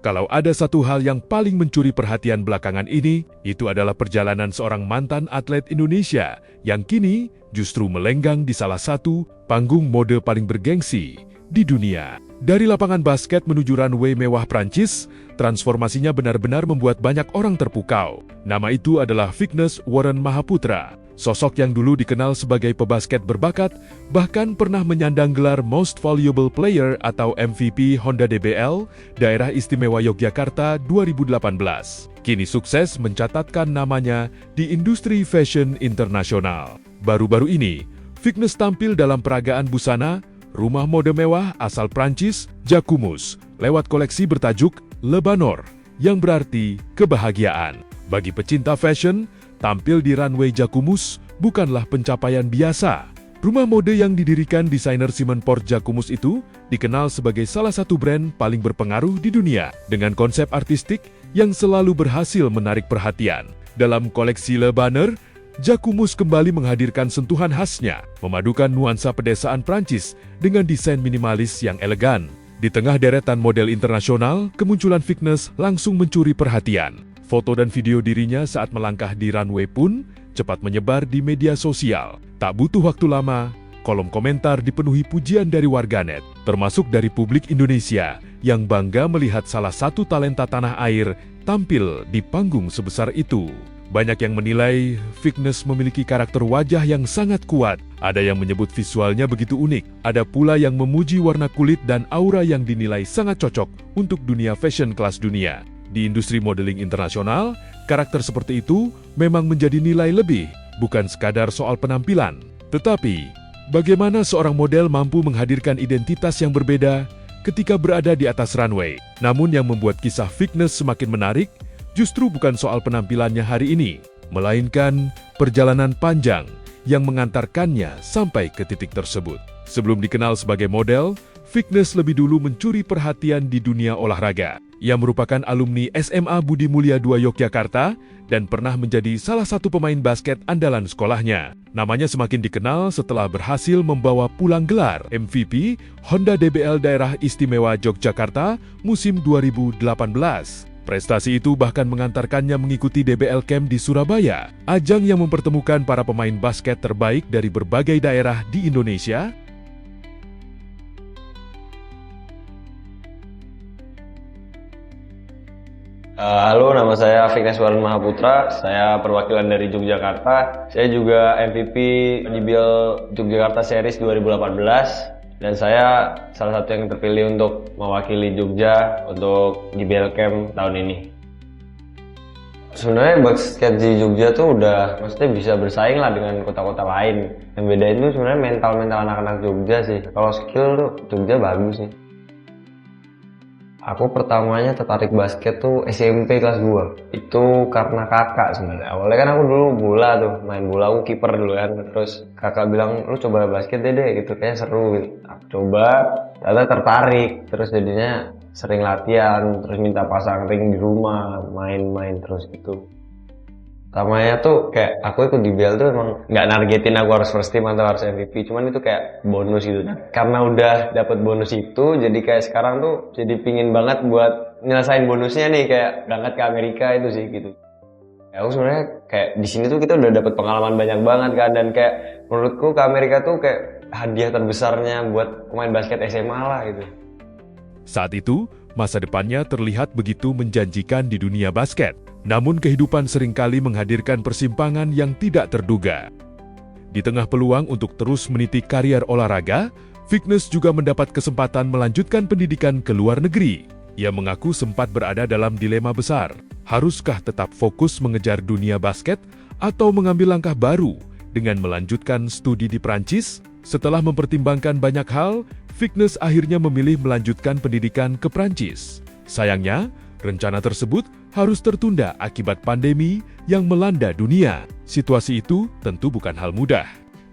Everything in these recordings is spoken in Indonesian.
Kalau ada satu hal yang paling mencuri perhatian belakangan ini, itu adalah perjalanan seorang mantan atlet Indonesia yang kini justru melenggang di salah satu panggung mode paling bergengsi di dunia. Dari lapangan basket menuju runway mewah Prancis, transformasinya benar-benar membuat banyak orang terpukau. Nama itu adalah Vignes Warren Mahaputra. Sosok yang dulu dikenal sebagai pebasket berbakat, bahkan pernah menyandang gelar Most Valuable Player atau MVP Honda DBL, Daerah Istimewa Yogyakarta 2018. Kini sukses mencatatkan namanya di industri fashion internasional. Baru-baru ini, Vignes tampil dalam peragaan busana rumah mode mewah asal Prancis, Jacquemus, lewat koleksi bertajuk Le Bonheur, yang berarti kebahagiaan. Bagi pecinta fashion, tampil di runway Jacquemus bukanlah pencapaian biasa. Rumah mode yang didirikan desainer Simon Porte Jacquemus itu dikenal sebagai salah satu brand paling berpengaruh di dunia, dengan konsep artistik yang selalu berhasil menarik perhatian. Dalam koleksi Le Bonheur, Jacquemus kembali menghadirkan sentuhan khasnya, memadukan nuansa pedesaan Prancis dengan desain minimalis yang elegan. Di tengah deretan model internasional, kemunculan Vignes langsung mencuri perhatian. Foto dan video dirinya saat melangkah di runway pun cepat menyebar di media sosial. Tak butuh waktu lama, kolom komentar dipenuhi pujian dari warganet, termasuk dari publik Indonesia yang bangga melihat salah satu talenta tanah air tampil di panggung sebesar itu. Banyak yang menilai Vignes memiliki karakter wajah yang sangat kuat. Ada yang menyebut visualnya begitu unik. Ada pula yang memuji warna kulit dan aura yang dinilai sangat cocok untuk dunia fashion kelas dunia. Di industri modeling internasional, karakter seperti itu memang menjadi nilai lebih, bukan sekadar soal penampilan. Tetapi, bagaimana seorang model mampu menghadirkan identitas yang berbeda ketika berada di atas runway? Namun yang membuat kisah Vignes semakin menarik, justru bukan soal penampilannya hari ini, melainkan perjalanan panjang yang mengantarkannya sampai ke titik tersebut. Sebelum dikenal sebagai model, Vignes lebih dulu mencuri perhatian di dunia olahraga. Ia merupakan alumni SMA Budi Mulia II Yogyakarta dan pernah menjadi salah satu pemain basket andalan sekolahnya. Namanya semakin dikenal setelah berhasil membawa pulang gelar MVP Honda DBL Daerah Istimewa Yogyakarta musim 2018. Prestasi itu bahkan mengantarkannya mengikuti DBL Camp di Surabaya, ajang yang mempertemukan para pemain basket terbaik dari berbagai daerah di Indonesia. Halo, nama saya Vignes Warren Mahaputra. Saya perwakilan dari Yogyakarta. Saya juga MVP DBL Yogyakarta Series 2018. Dan saya salah satu yang terpilih untuk mewakili Jogja untuk DBL Camp tahun ini. Sebenarnya basket di Jogja tuh udah maksudnya bisa bersaing lah dengan kota-kota lain. Yang bedain tuh sebenarnya mental anak-anak Jogja sih. Kalau skill tuh Jogja bagus sih. Aku pertamanya tertarik basket tuh SMP kelas 2. Itu karena kakak sebenarnya. Awalnya kan aku dulu bola tuh, main bola, aku kiper dulu kan. Terus kakak bilang, lu coba basket deh gitu, kayaknya seru gitu. Aku coba, ternyata tertarik. Terus jadinya sering latihan, terus minta pasang ring di rumah, main-main terus gitu. Pertamanya tuh kayak aku ikut di DBL tuh emang nggak nargetin aku harus first team atau harus MVP, cuman itu kayak bonus gitu. Karena udah dapet bonus itu, jadi kayak sekarang tuh jadi pingin banget buat nyelesain bonusnya nih, kayak berangkat ke Amerika itu sih gitu. Ya, aku sebenarnya kayak di sini tuh kita udah dapet pengalaman banyak banget kan, dan kayak menurutku ke Amerika tuh kayak hadiah terbesarnya buat pemain basket SMA lah gitu. Saat itu, masa depannya terlihat begitu menjanjikan di dunia basket. Namun kehidupan seringkali menghadirkan persimpangan yang tidak terduga. Di tengah peluang untuk terus meniti karier olahraga, Vignes juga mendapat kesempatan melanjutkan pendidikan ke luar negeri. Ia mengaku sempat berada dalam dilema besar. Haruskah tetap fokus mengejar dunia basket atau mengambil langkah baru dengan melanjutkan studi di Prancis? Setelah mempertimbangkan banyak hal, Vignes akhirnya memilih melanjutkan pendidikan ke Prancis. Sayangnya, rencana tersebut harus tertunda akibat pandemi yang melanda dunia. Situasi itu tentu bukan hal mudah.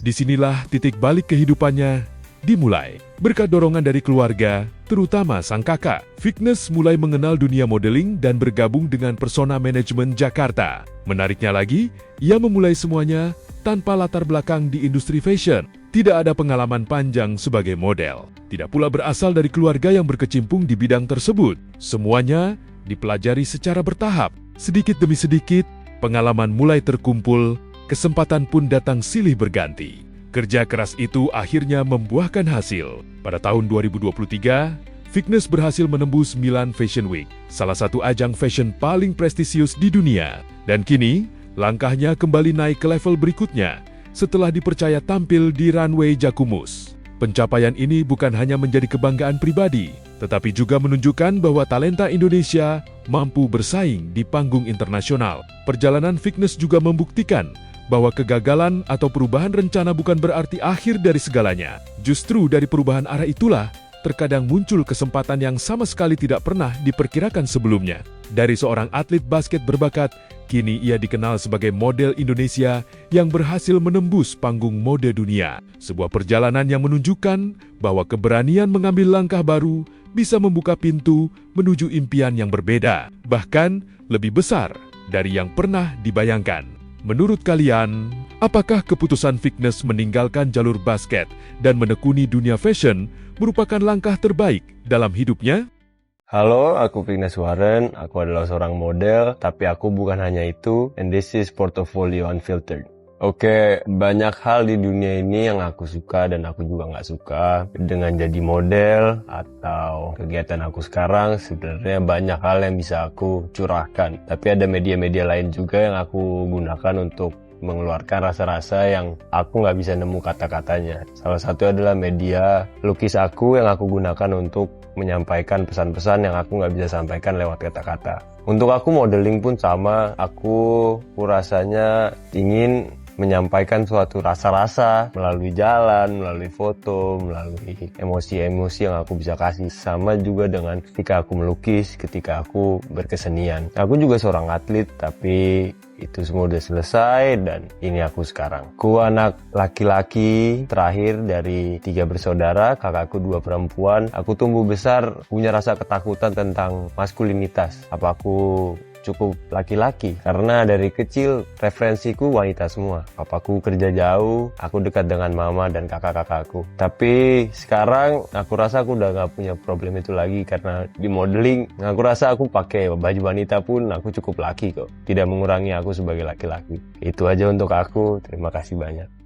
Disinilah titik balik kehidupannya dimulai. Berkat dorongan dari keluarga, terutama sang kakak, Vignes mulai mengenal dunia modeling dan bergabung dengan Persona Manajemen Jakarta. Menariknya lagi, ia memulai semuanya tanpa latar belakang di industri fashion. tidak ada pengalaman panjang sebagai model. Tidak pula berasal dari keluarga yang berkecimpung di bidang tersebut. Semuanya dipelajari secara bertahap. Sedikit demi sedikit, pengalaman mulai terkumpul, kesempatan pun datang silih berganti. Kerja keras itu akhirnya membuahkan hasil. Pada tahun 2023, Vignes berhasil menembus Milan Fashion Week, salah satu ajang fashion paling prestisius di dunia. Dan kini, langkahnya kembali naik ke level berikutnya setelah dipercaya tampil di runway Jacquemus. Pencapaian ini bukan hanya menjadi kebanggaan pribadi, tetapi juga menunjukkan bahwa talenta Indonesia mampu bersaing di panggung internasional. Perjalanan Vignes juga membuktikan bahwa kegagalan atau perubahan rencana bukan berarti akhir dari segalanya. Justru dari perubahan arah itulah, terkadang muncul kesempatan yang sama sekali tidak pernah diperkirakan sebelumnya. Dari seorang atlet basket berbakat, kini ia dikenal sebagai model Indonesia yang berhasil menembus panggung mode dunia. Sebuah perjalanan yang menunjukkan bahwa keberanian mengambil langkah baru bisa membuka pintu menuju impian yang berbeda, bahkan lebih besar dari yang pernah dibayangkan. Menurut kalian, apakah keputusan Vignes meninggalkan jalur basket dan menekuni dunia fashion merupakan langkah terbaik dalam hidupnya? Halo, aku Vignes Warren. Aku adalah seorang model, tapi aku bukan hanya itu. And this is Portfolio Unfiltered. Oke, banyak hal di dunia ini yang aku suka dan aku juga nggak suka. Dengan jadi model atau kegiatan aku sekarang, sebenarnya banyak hal yang bisa aku curahkan. Tapi ada media-media lain juga yang aku gunakan untuk mengeluarkan rasa-rasa yang aku nggak bisa nemu kata-katanya. Salah satu adalah media lukis aku yang aku gunakan untuk menyampaikan pesan-pesan yang aku nggak bisa sampaikan lewat kata-kata. Untuk aku modeling pun sama, aku rasanya ingin menyampaikan suatu rasa-rasa melalui jalan, melalui foto, melalui emosi-emosi yang aku bisa kasih. Sama juga dengan ketika aku melukis, ketika aku berkesenian. Aku juga seorang atlet, tapi itu semua udah selesai dan ini aku sekarang. Aku anak laki-laki terakhir dari 3 bersaudara, kakakku 2 perempuan. Aku tumbuh besar punya rasa ketakutan tentang maskulinitas. Apa aku cukup laki-laki? Karena dari kecil referensiku wanita semua. Papaku kerja jauh, aku dekat dengan mama dan kakak-kakakku. Tapi sekarang aku rasa aku udah gak punya problem itu lagi karena di modeling aku rasa aku pakai baju wanita pun aku cukup laki kok. Tidak mengurangi aku sebagai laki-laki. Itu aja untuk aku. Terima kasih banyak.